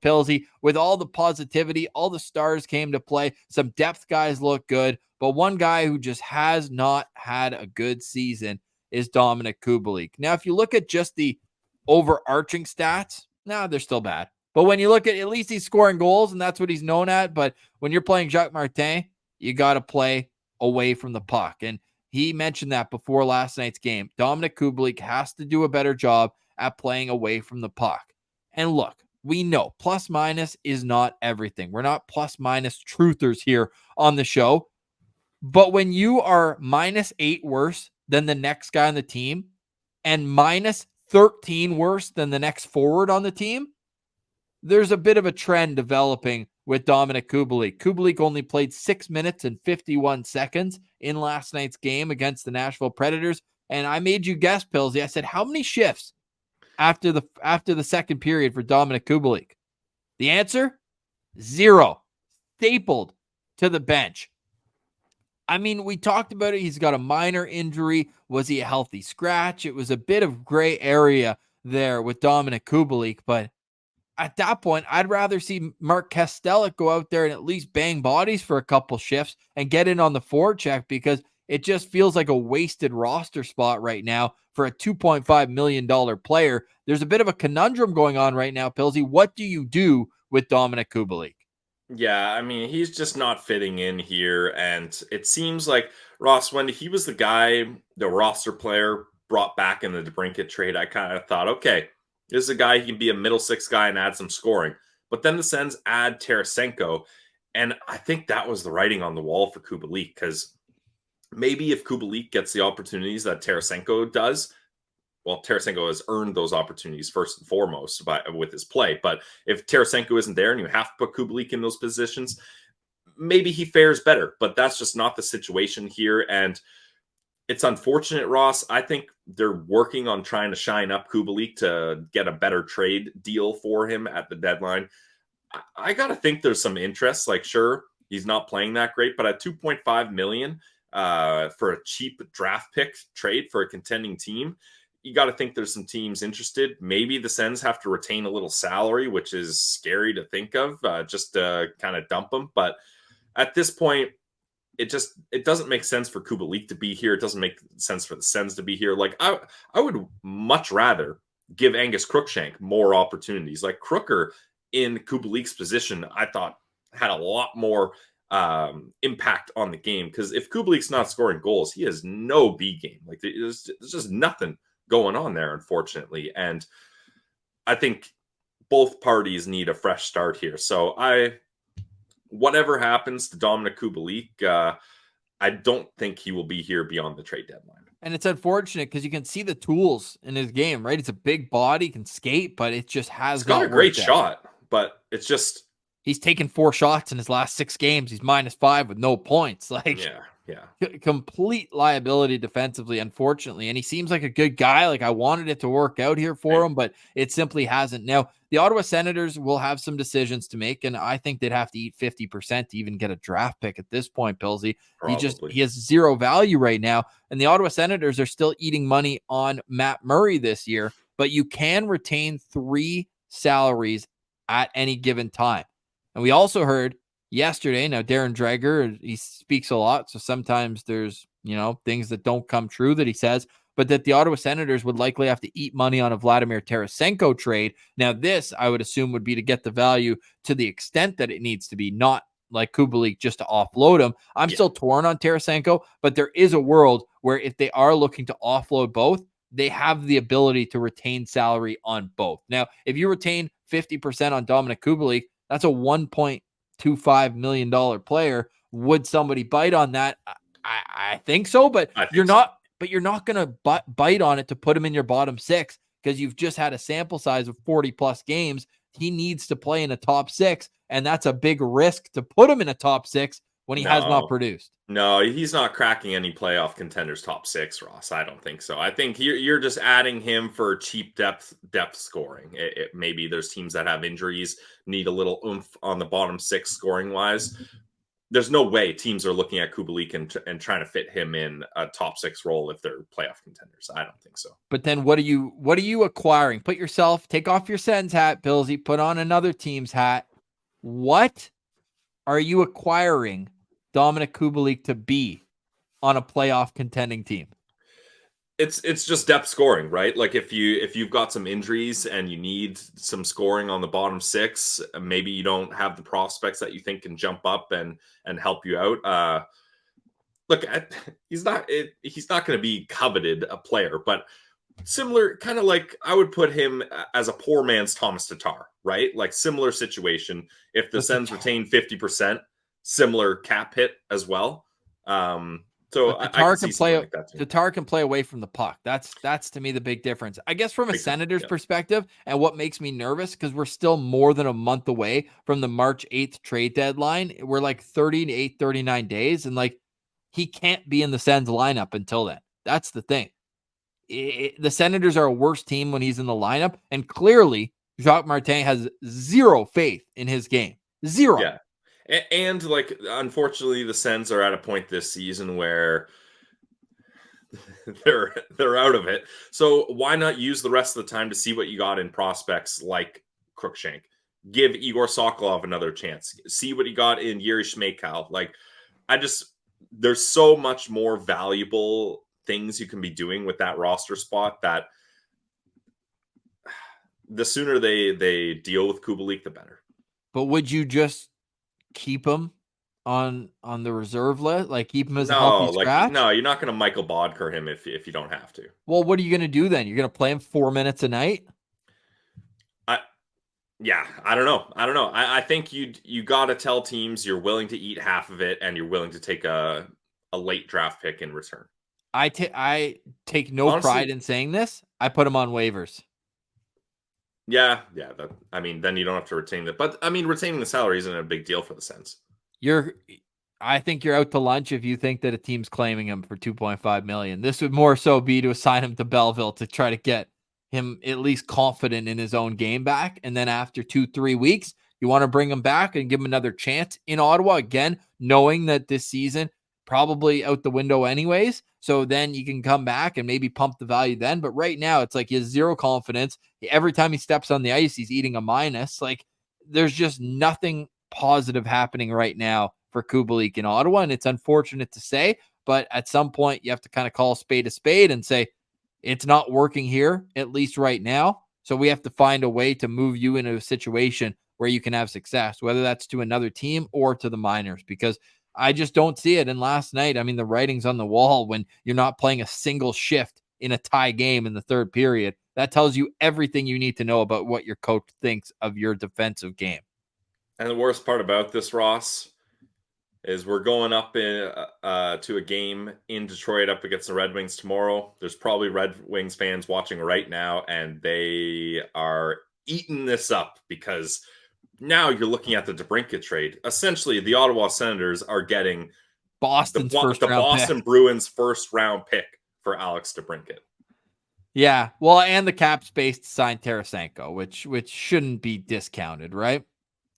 Pilsy, with all the positivity, all the stars came to play. Some depth guys look good, but one guy who just has not had a good season is Dominik Kubalik. Now, if you look at just the overarching stats, they're still bad. But when you look at least he's scoring goals, and that's what he's known at. But when you're playing Jacques Martin, you got to play away from the puck. And he mentioned that before last night's game. Dominik Kubalik has to do a better job at playing away from the puck. And look, we know plus minus is not everything. We're not plus minus truthers here on the show. But when you are -8 worse than the next guy on the team and -13 worse than the next forward on the team, there's a bit of a trend developing with Dominik Kubalik. Kubalik only played 6 minutes and 51 seconds in last night's game against the Nashville Predators. And I made you guess, Pilsy. I said, how many shifts after the second period for Dominik Kubalik? The answer? 0. Stapled to the bench. I mean, we talked about it. He's got a minor injury. Was he a healthy scratch? It was a bit of gray area there with Dominik Kubalik, but at that point, I'd rather see Mark Kastelik go out there and at least bang bodies for a couple shifts and get in on the forecheck, because it just feels like a wasted roster spot right now for a $2.5 million player. There's a bit of a conundrum going on right now, Pilsy. What do you do with Dominik Kubalik? Yeah, I mean, he's just not fitting in here. And it seems like, Ross, when he was the guy, the roster player brought back in the DeBrincat trade, I kind of thought, okay, this is a guy who can be a middle six guy and add some scoring. But then the Sens add Tarasenko, and I think that was the writing on the wall for Kubalik, because maybe if Kubalik gets the opportunities that Tarasenko does, well, Tarasenko has earned those opportunities first and foremost with his play. But if Tarasenko isn't there and you have to put Kubalik in those positions, maybe he fares better. But that's just not the situation here. And it's unfortunate, Ross. I think they're working on trying to shine up Kubalik to get a better trade deal for him at the deadline. I got to think there's some interest. Like, sure, he's not playing that great, but at $2.5 million for a cheap draft pick trade for a contending team, you got to think there's some teams interested. Maybe the Sens have to retain a little salary, which is scary to think of, just to kind of dump him. But at this point, it doesn't make sense for Kubalik to be here. It doesn't make sense for the Sens to be here. Like, I would much rather give Angus Crookshank more opportunities. Like, Crooker in Kubalik's position, I thought had a lot more impact on the game, because if Kubalik's not scoring goals, he has no B game. Like, there's just nothing going on there, unfortunately. And I think both parties need a fresh start here. So whatever happens to Dominik Kubalik, I don't think he will be here beyond the trade deadline. And it's unfortunate because you can see the tools in his game, right? It's a big body, can skate, but it just has got a great shot, but it's just... He's taken 4 shots in his last 6 games. He's -5 with no points. Like, yeah. Complete liability defensively, unfortunately. And he seems like a good guy. Like, I wanted it to work out here for him, but it simply hasn't. Now, the Ottawa Senators will have some decisions to make, and I think they'd have to eat 50% to even get a draft pick at this point, Pilsy. He has zero value right now. And the Ottawa Senators are still eating money on Matt Murray this year, but you can retain 3 salaries at any given time. And we also heard yesterday, now Darren Dreger, he speaks a lot, so sometimes there's, things that don't come true that he says, but that the Ottawa Senators would likely have to eat money on a Vladimir Tarasenko trade. Now this, I would assume, would be to get the value to the extent that it needs to be, not like Kubalik just to offload him. I'm still torn on Tarasenko, but there is a world where if they are looking to offload both, they have the ability to retain salary on both. Now, if you retain 50% on Dominik Kubalik, that's a $1.25 million player. Would somebody bite on that? I think so, but you're not going to bite on it to put him in your bottom 6, because you've just had a sample size of 40 plus games. He needs to play in a top 6, and that's a big risk to put him in a top 6 when he has not produced. No, he's not cracking any playoff contenders top 6, Ross. I don't think so. I think you're just adding him for cheap depth scoring. Maybe there's teams that have injuries, need a little oomph on the bottom 6 scoring wise. there's no way teams are looking at Kubalik and trying to fit him in a top 6 role if they're playoff contenders. I don't think so. But then what are you acquiring? Take off your Sens hat, Billsy, put on another team's hat. What are you acquiring Dominik Kubalik to be on a playoff contending team? It's just depth scoring, right? Like if you've got some injuries and you need some scoring on the bottom 6, maybe you don't have the prospects that you think can jump up and help you out. Look, he's not going to be coveted a player, but similar, kind of like I would put him as a poor man's Thomas Tatar, right? Like similar situation. If the Sens retain 50%, similar cap hit as well. So Tatar can play like that too. Tatar can play away from the puck. That's to me the big difference. I guess from a Senators perspective, and what makes me nervous, because we're still more than a month away from the March 8th trade deadline. We're like 38, 39 days, and like he can't be in the Sens lineup until then. That's the thing. The Senators are a worse team when he's in the lineup, and clearly Jacques Martin has zero faith in his game. Zero. Yeah. And like, unfortunately, the Sens are at a point this season where they're out of it. So why not use the rest of the time to see what you got in prospects like Crookshank? Give Igor Sokolov another chance. See what he got in Yuri Shmekal. Like, there's so much more valuable things you can be doing with that roster spot that the sooner they deal with Kubalik, the better. But would you just keep him on the reserve list? Like keep him as a healthy scratch? No, you're not going to Michael Bodker him if you don't have to. Well, what are you going to do then? You're going to play him 4 minutes a night? I don't know. I think you got to tell teams you're willing to eat half of it and you're willing to take a late draft pick in return. I take no pride in saying this. I put him on waivers. Yeah. Then you don't have to retain that. But retaining the salary isn't a big deal for the Sens. I think you're out to lunch if you think that a team's claiming him for $2.5 million. This would more so be to assign him to Belleville to try to get him at least confident in his own game back. And then after 2-3 weeks, you want to bring him back and give him another chance in Ottawa again, knowing that this season probably out the window anyways. So then you can come back and maybe pump the value then. But right now it's like he has zero confidence. Every time he steps on the ice, he's eating a minus. Like there's just nothing positive happening right now for Kubalik in Ottawa. And it's unfortunate to say, but at some point you have to kind of call a spade and say, it's not working here, at least right now. So we have to find a way to move you into a situation where you can have success, whether that's to another team or to the minors, because I just don't see it. And last night, the writing's on the wall when you're not playing a single shift in a tie game in the third period. That tells you everything you need to know about what your coach thinks of your defensive game. And the worst part about this, Ross, is we're going up to a game in Detroit up against the Red Wings tomorrow. There's probably Red Wings fans watching right now, and they are eating this up because now you're looking at the DeBrincat trade. Essentially, the Ottawa Senators are getting Boston Bruins first round pick for Alex DeBrincat. Yeah, well, and the cap space to sign Tarasenko, which shouldn't be discounted, right?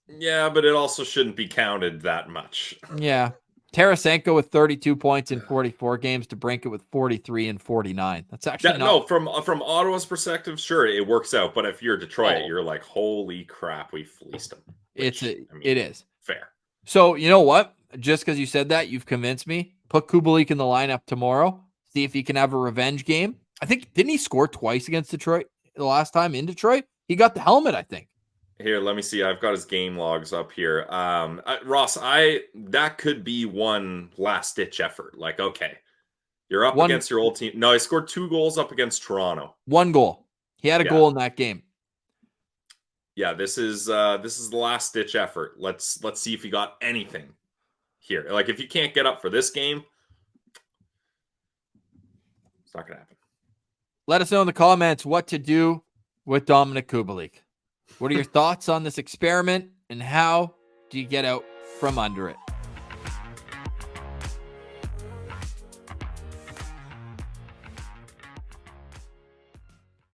Yeah, but it also shouldn't be counted that much. Yeah. Tarasenko with 32 points in 44 games, DeBrincat with 43 and 49. That's actually from Ottawa's perspective, sure, it works out. But if you're Detroit, you're like, holy crap, we fleeced them. It is. Fair. So, you know what? Just because you said that, you've convinced me. Put Kubalik in the lineup tomorrow. See if he can have a revenge game. I think, didn't he score twice against Detroit the last time in Detroit? He got the helmet, I think. Here, let me see. I've got his game logs up here. Ross, that could be one last-ditch effort. Like, okay, you're up against your old team. No, he scored 2 goals up against Toronto. 1 goal. He had a goal in that game. Yeah, this is the last-ditch effort. Let's see if he got anything here. Like, if you can't get up for this game, it's not going to happen. Let us know in the comments what to do with Dominik Kubalik. What are your thoughts on this experiment, and how do you get out from under it?